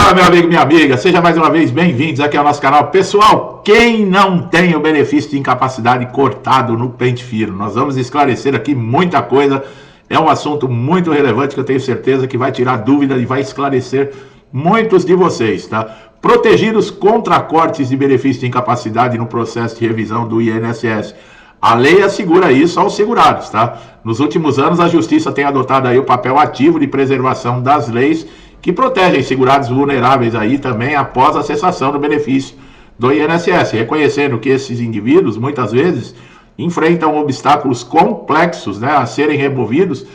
Fala, meu amigo, minha amiga, seja mais uma vez bem-vindos aqui ao nosso canal. Pessoal, quem não tem o benefício de incapacidade cortado no pente fino? Nós vamos esclarecer aqui muita coisa, é um assunto muito relevante que eu tenho certeza que vai tirar dúvida e vai esclarecer muitos de vocês, tá? Protegidos contra cortes de benefício de incapacidade no processo de revisão do INSS. A lei assegura isso aos segurados, tá? Nos últimos anos, a Justiça tem adotado aí o papel ativo de preservação das leis que protegem segurados vulneráveis aí também após a cessação do benefício do INSS, reconhecendo que esses indivíduos, muitas vezes, enfrentam obstáculos complexos, né, a serem removidos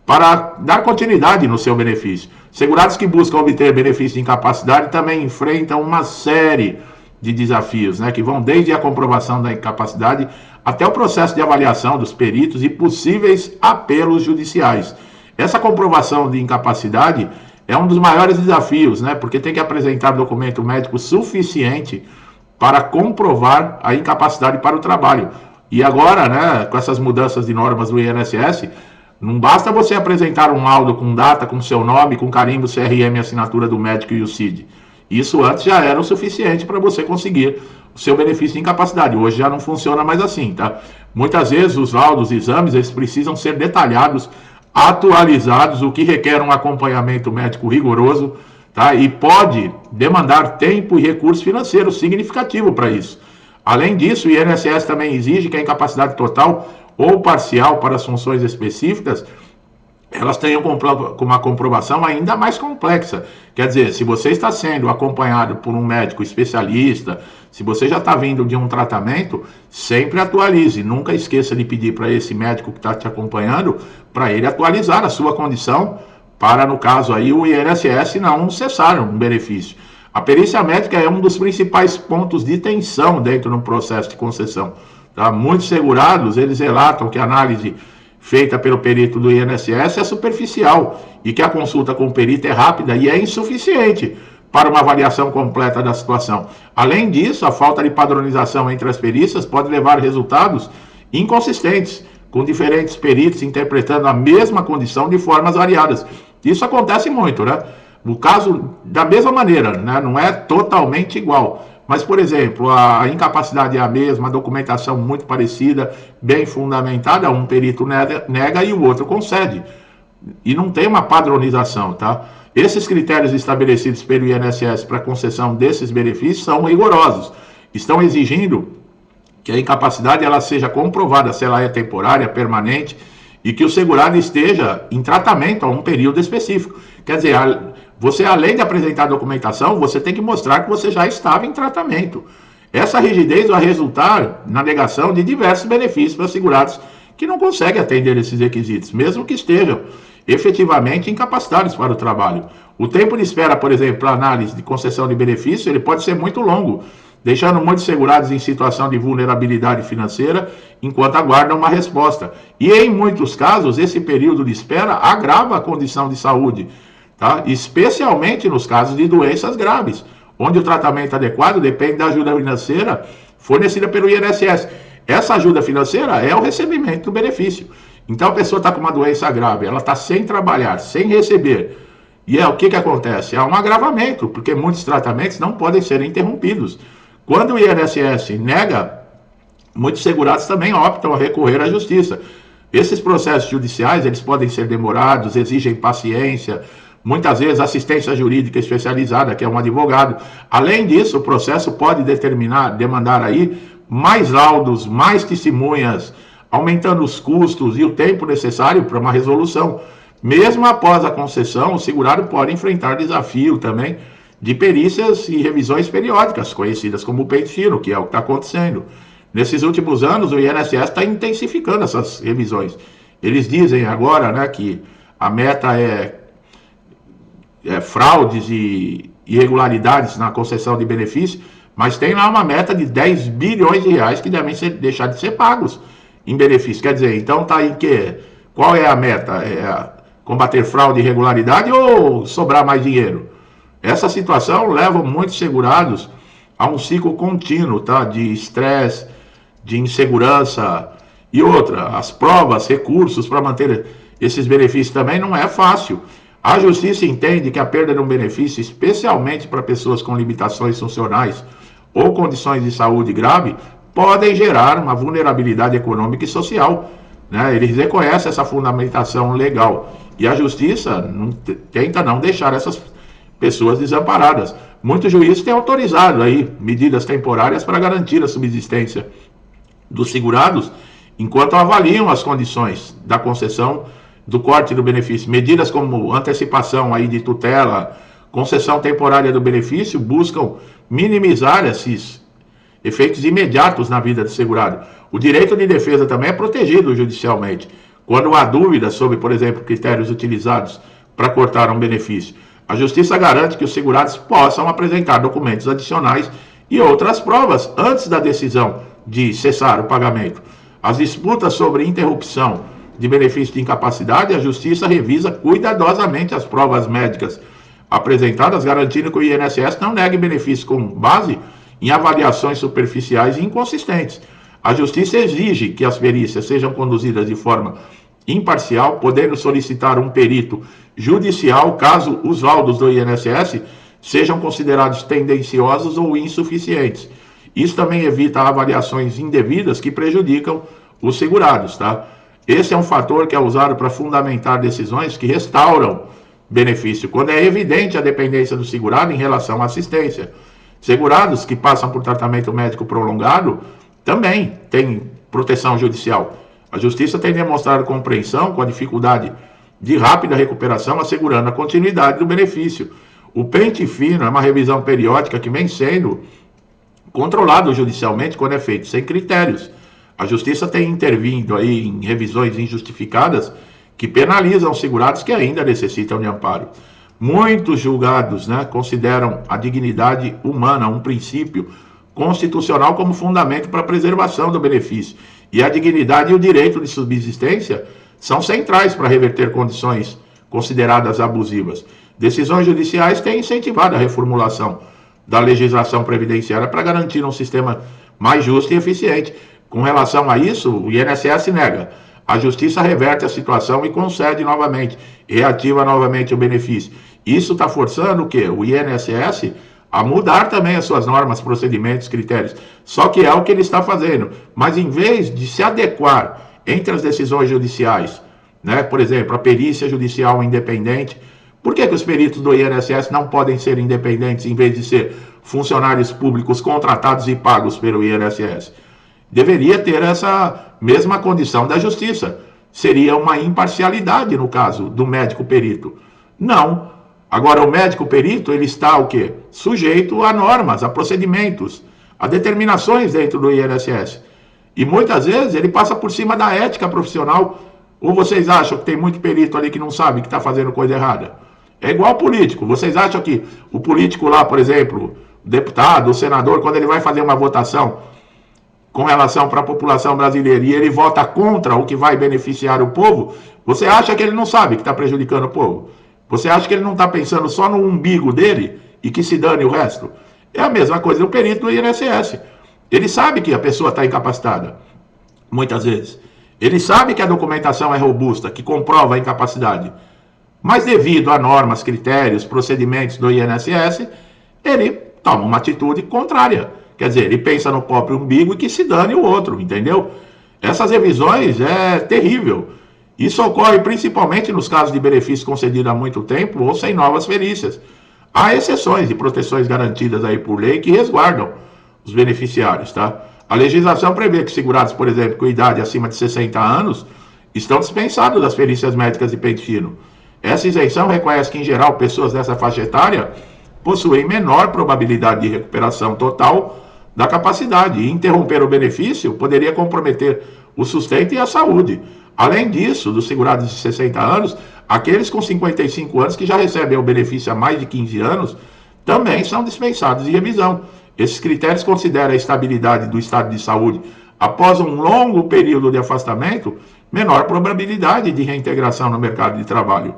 para dar continuidade no seu benefício. Segurados que buscam obter benefício de incapacidade também enfrentam uma série de desafios, né, que vão desde a comprovação da incapacidade até o processo de avaliação dos peritos e possíveis apelos judiciais. Essa comprovação de incapacidade é um dos maiores desafios, né, porque tem que apresentar documento médico suficiente para comprovar a incapacidade para o trabalho. E agora, né, com essas mudanças de normas do INSS, não basta você apresentar um laudo com data, com seu nome, com carimbo, CRM, assinatura do médico e o CID. Isso antes já era o suficiente para você conseguir o seu benefício de incapacidade. Hoje já não funciona mais assim, tá? Muitas vezes os laudos, exames, eles precisam ser detalhados, atualizados, o que requer um acompanhamento médico rigoroso, tá? E pode demandar tempo e recurso financeiro significativo para isso. Além disso, o INSS também exige que a incapacidade total ou parcial para as funções específicas elas tenham uma comprovação ainda mais complexa. Quer dizer, se você está sendo acompanhado por um médico especialista, se você já está vindo de um tratamento, sempre atualize. Nunca esqueça de pedir para esse médico que está te acompanhando, para ele atualizar a sua condição, para, no caso aí, o INSS não cessar um benefício. A perícia médica é um dos principais pontos de tensão dentro do processo de concessão, tá? Muitos segurados, eles relatam que a análise feita pelo perito do INSS é superficial e que a consulta com o perito é rápida e é insuficiente para uma avaliação completa da situação. Além disso, a falta de padronização entre as perícias pode levar a resultados inconsistentes, com diferentes peritos interpretando a mesma condição de formas variadas. Isso acontece muito, né? No caso, da mesma maneira, né? Não é totalmente igual. Mas, por exemplo, a incapacidade é a mesma, a documentação muito parecida, bem fundamentada, um perito nega e o outro concede. E não tem uma padronização, tá? Esses critérios estabelecidos pelo INSS para concessão desses benefícios são rigorosos. Estão exigindo que a incapacidade ela seja comprovada se ela é temporária, permanente, e que o segurado esteja em tratamento a um período específico. Quer dizer, você, além de apresentar a documentação, você tem que mostrar que você já estava em tratamento. Essa rigidez vai resultar na negação de diversos benefícios para segurados que não conseguem atender esses requisitos, mesmo que estejam efetivamente incapacitados para o trabalho. O tempo de espera, por exemplo, para análise de concessão de benefício, ele pode ser muito longo, deixando muitos segurados em situação de vulnerabilidade financeira enquanto aguardam uma resposta. E em muitos casos, esse período de espera agrava a condição de saúde, tá? Especialmente nos casos de doenças graves, onde o tratamento adequado depende da ajuda financeira fornecida pelo INSS. Essa ajuda financeira é o recebimento do benefício. Então a pessoa está com uma doença grave, ela está sem trabalhar, sem receber. E o que acontece? Há um agravamento, porque muitos tratamentos não podem ser interrompidos. Quando o INSS nega, muitos segurados também optam a recorrer à justiça. Esses processos judiciais, eles podem ser demorados, exigem paciência, muitas vezes assistência jurídica especializada, que é um advogado. Além disso, o processo pode demandar aí mais laudos, mais testemunhas, aumentando os custos e o tempo necessário para uma resolução. Mesmo após a concessão, o segurado pode enfrentar desafio também de perícias e revisões periódicas, conhecidas como pente fino, que é o que está acontecendo. Nesses últimos anos, o INSS está intensificando essas revisões. Eles dizem agora, né, que a meta é fraudes e irregularidades na concessão de benefícios, mas tem lá uma meta de 10 bilhões de reais que devem deixar de ser pagos em benefício. Quer dizer, então está aí qual é a meta? É combater fraude e irregularidade ou sobrar mais dinheiro? Essa situação leva muitos segurados a um ciclo contínuo, tá? De estresse, de insegurança e outra. As provas, recursos para manter esses benefícios também não é fácil. A Justiça entende que a perda de um benefício, especialmente para pessoas com limitações funcionais ou condições de saúde grave, podem gerar uma vulnerabilidade econômica e social, né? Eles reconhecem essa fundamentação legal e a Justiça tenta não deixar essas pessoas desamparadas. Muitos juízes têm autorizado aí medidas temporárias para garantir a subsistência dos segurados, enquanto avaliam as condições da concessão do corte do benefício. Medidas como antecipação aí de tutela, concessão temporária do benefício, buscam minimizar esses efeitos imediatos na vida do segurado. O direito de defesa também é protegido judicialmente, quando há dúvidas sobre, por exemplo, critérios utilizados para cortar um benefício. A Justiça garante que os segurados possam apresentar documentos adicionais e outras provas antes da decisão de cessar o pagamento. As disputas sobre interrupção de benefício de incapacidade, a Justiça revisa cuidadosamente as provas médicas apresentadas, garantindo que o INSS não negue benefício com base em avaliações superficiais e inconsistentes. A Justiça exige que as perícias sejam conduzidas de forma imparcial, podendo solicitar um perito judicial caso os laudos do INSS sejam considerados tendenciosos ou insuficientes. Isso também evita avaliações indevidas que prejudicam os segurados, tá? Esse é um fator que é usado para fundamentar decisões que restauram benefício, quando é evidente a dependência do segurado em relação à assistência. Segurados que passam por tratamento médico prolongado também têm proteção judicial. A Justiça tem demonstrado compreensão com a dificuldade de rápida recuperação, assegurando a continuidade do benefício. O pente fino é uma revisão periódica que vem sendo controlado judicialmente quando é feito sem critérios. A Justiça tem intervindo aí em revisões injustificadas que penalizam os segurados que ainda necessitam de amparo. Muitos julgados, né, consideram a dignidade humana um princípio constitucional como fundamento para a preservação do benefício. E a dignidade e o direito de subsistência são centrais para reverter condições consideradas abusivas. Decisões judiciais têm incentivado a reformulação da legislação previdenciária para garantir um sistema mais justo e eficiente. Com relação a isso, o INSS nega. A Justiça reverte a situação e concede novamente, reativa novamente o benefício. Isso está forçando o quê? O INSS a mudar também as suas normas, procedimentos, critérios. Só que é o que ele está fazendo. Mas em vez de se adequar entre as decisões judiciais, né, por exemplo, a perícia judicial independente, por que os peritos do INSS não podem ser independentes em vez de ser funcionários públicos contratados e pagos pelo INSS? Deveria ter essa mesma condição da Justiça. Seria uma imparcialidade no caso do médico perito. Não. Agora, o médico perito, ele está o quê? Sujeito a normas, a procedimentos, a determinações dentro do INSS. E muitas vezes ele passa por cima da ética profissional. Ou vocês acham que tem muito perito ali que não sabe que está fazendo coisa errada? É igual político. Vocês acham que o político lá, por exemplo, o deputado, o senador, quando ele vai fazer uma votação com relação para a população brasileira e ele vota contra o que vai beneficiar o povo, você acha que ele não sabe que está prejudicando o povo? Você acha que ele não está pensando só no umbigo dele e que se dane o resto? É a mesma coisa do perito do INSS. Ele sabe que a pessoa está incapacitada, muitas vezes. Ele sabe que a documentação é robusta, que comprova a incapacidade. Mas devido a normas, critérios, procedimentos do INSS, ele toma uma atitude contrária. Quer dizer, ele pensa no próprio umbigo e que se dane o outro, entendeu? Essas revisões é terrível. Isso ocorre principalmente nos casos de benefício concedido há muito tempo ou sem novas perícias. Há exceções de proteções garantidas aí por lei que resguardam os beneficiários, tá? A legislação prevê que segurados, por exemplo, com idade acima de 60 anos, estão dispensados das perícias médicas de pente fino. Essa isenção reconhece que, em geral, pessoas dessa faixa etária possuem menor probabilidade de recuperação total da capacidade, e interromper o benefício poderia comprometer o sustento e a saúde. Além disso, dos segurados de 60 anos, aqueles com 55 anos que já recebem o benefício há mais de 15 anos, também são dispensados de revisão. Esses critérios consideram a estabilidade do estado de saúde após um longo período de afastamento, menor probabilidade de reintegração no mercado de trabalho.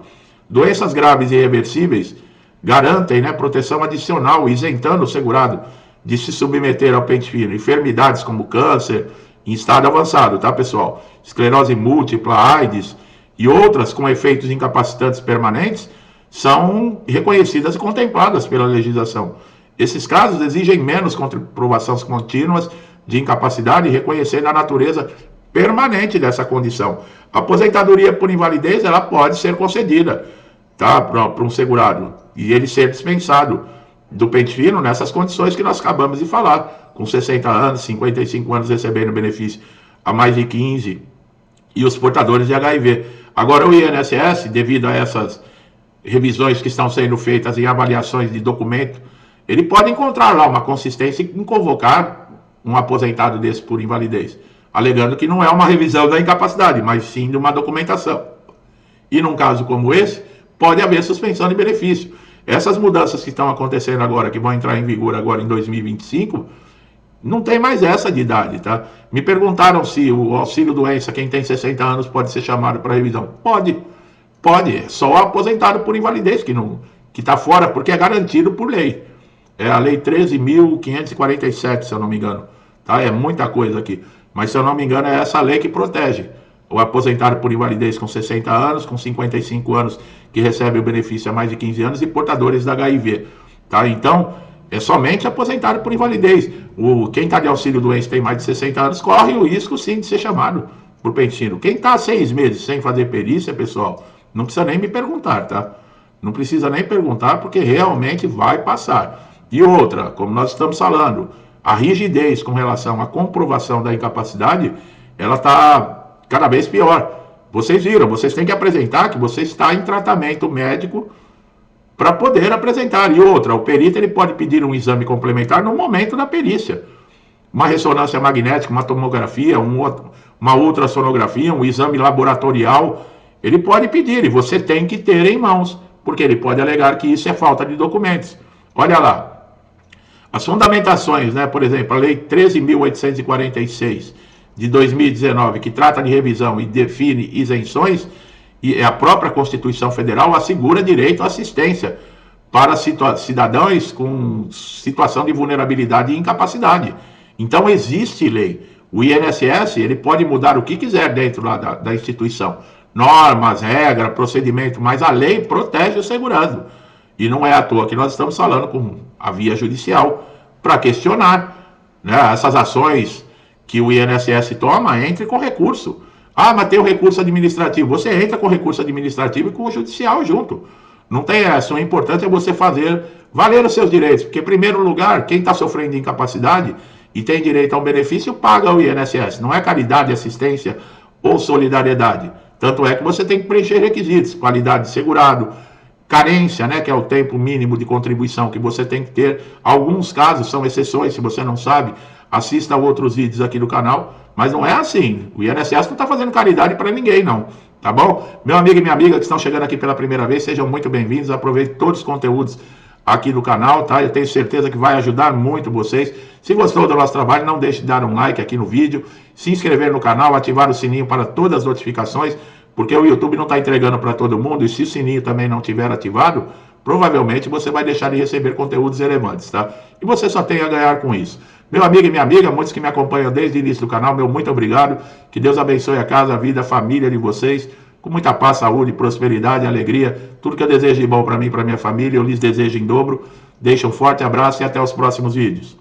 Doenças graves e irreversíveis garantem, né, proteção adicional, isentando o segurado de se submeter ao pente fino. Enfermidades como câncer em estado avançado, tá, pessoal? Esclerose múltipla, AIDS e outras com efeitos incapacitantes permanentes são reconhecidas e contempladas pela legislação. Esses casos exigem menos comprovações contínuas de incapacidade, reconhecendo a natureza permanente dessa condição. A aposentadoria por invalidez, ela pode ser concedida, tá, para um segurado, e ele ser dispensado do pente fino nessas condições que nós acabamos de falar, com 60 anos, 55 anos recebendo benefício a mais de 15, e os portadores de HIV. Agora o INSS, devido a essas revisões que estão sendo feitas em avaliações de documento, ele pode encontrar lá uma consistência em convocar um aposentado desse por invalidez, alegando que não é uma revisão da incapacidade, mas sim de uma documentação. E num caso como esse, pode haver suspensão de benefício. Essas mudanças que estão acontecendo agora, que vão entrar em vigor agora em 2025, não tem mais essa de idade, tá? Me perguntaram se o auxílio-doença, quem tem 60 anos, pode ser chamado para revisão. Pode, pode. Só o aposentado por invalidez que está fora, porque é garantido por lei. É a lei 13.547, se eu não me engano. Tá? É muita coisa aqui. Mas, se eu não me engano, é essa lei que protege o aposentado por invalidez com 60 anos, com 55 anos, que recebe o benefício há mais de 15 anos, e portadores da HIV. Tá? Então, é somente aposentado por invalidez. Quem está de auxílio-doença tem mais de 60 anos, corre o risco, sim, de ser chamado por pente fino. Quem está há 6 meses sem fazer perícia, pessoal, não precisa nem me perguntar, tá? Não precisa nem perguntar, porque realmente vai passar. E outra, como nós estamos falando, a rigidez com relação à comprovação da incapacidade, ela está cada vez pior. Vocês viram, vocês têm que apresentar que você está em tratamento médico para poder apresentar. E outra, o perito ele pode pedir um exame complementar no momento da perícia. Uma ressonância magnética, uma tomografia, uma ultrassonografia, um exame laboratorial, ele pode pedir e você tem que ter em mãos, porque ele pode alegar que isso é falta de documentos. Olha lá. As fundamentações, né, por exemplo, a Lei 13.846 de 2019, que trata de revisão e define isenções, e a própria Constituição Federal assegura direito à assistência para cidadãos com situação de vulnerabilidade e incapacidade. Então existe lei. O INSS ele pode mudar o que quiser dentro lá da instituição. Normas, regras, procedimento, mas a lei protege o segurado. E não é à toa que nós estamos falando com a via judicial para questionar, né, essas ações que o INSS toma, entre com recurso. Ah, mas tem o recurso administrativo. Você entra com o recurso administrativo e com o judicial junto. Não tem essa. O importante é você fazer valer os seus direitos. Porque, em primeiro lugar, quem está sofrendo de incapacidade e tem direito a um benefício, paga o INSS. Não é caridade, assistência ou solidariedade. Tanto é que você tem que preencher requisitos. Qualidade de segurado, carência, né, que é o tempo mínimo de contribuição que você tem que ter. Alguns casos são exceções, se você não sabe, assista a outros vídeos aqui do canal, mas não é assim. O INSS não está fazendo caridade para ninguém, não. Tá bom? Meu amigo e minha amiga que estão chegando aqui pela primeira vez, sejam muito bem-vindos. Aproveite todos os conteúdos aqui do canal, tá? Eu tenho certeza que vai ajudar muito vocês. Se gostou do nosso trabalho, não deixe de dar um like aqui no vídeo, se inscrever no canal, ativar o sininho para todas as notificações, porque o YouTube não está entregando para todo mundo, e se o sininho também não tiver ativado, provavelmente você vai deixar de receber conteúdos relevantes, tá? E você só tem a ganhar com isso. Meu amigo e minha amiga, muitos que me acompanham desde o início do canal, meu muito obrigado. Que Deus abençoe a casa, a vida, a família de vocês, com muita paz, saúde, prosperidade, alegria. Tudo que eu desejo de bom para mim e para minha família, eu lhes desejo em dobro. Deixo um forte abraço e até os próximos vídeos.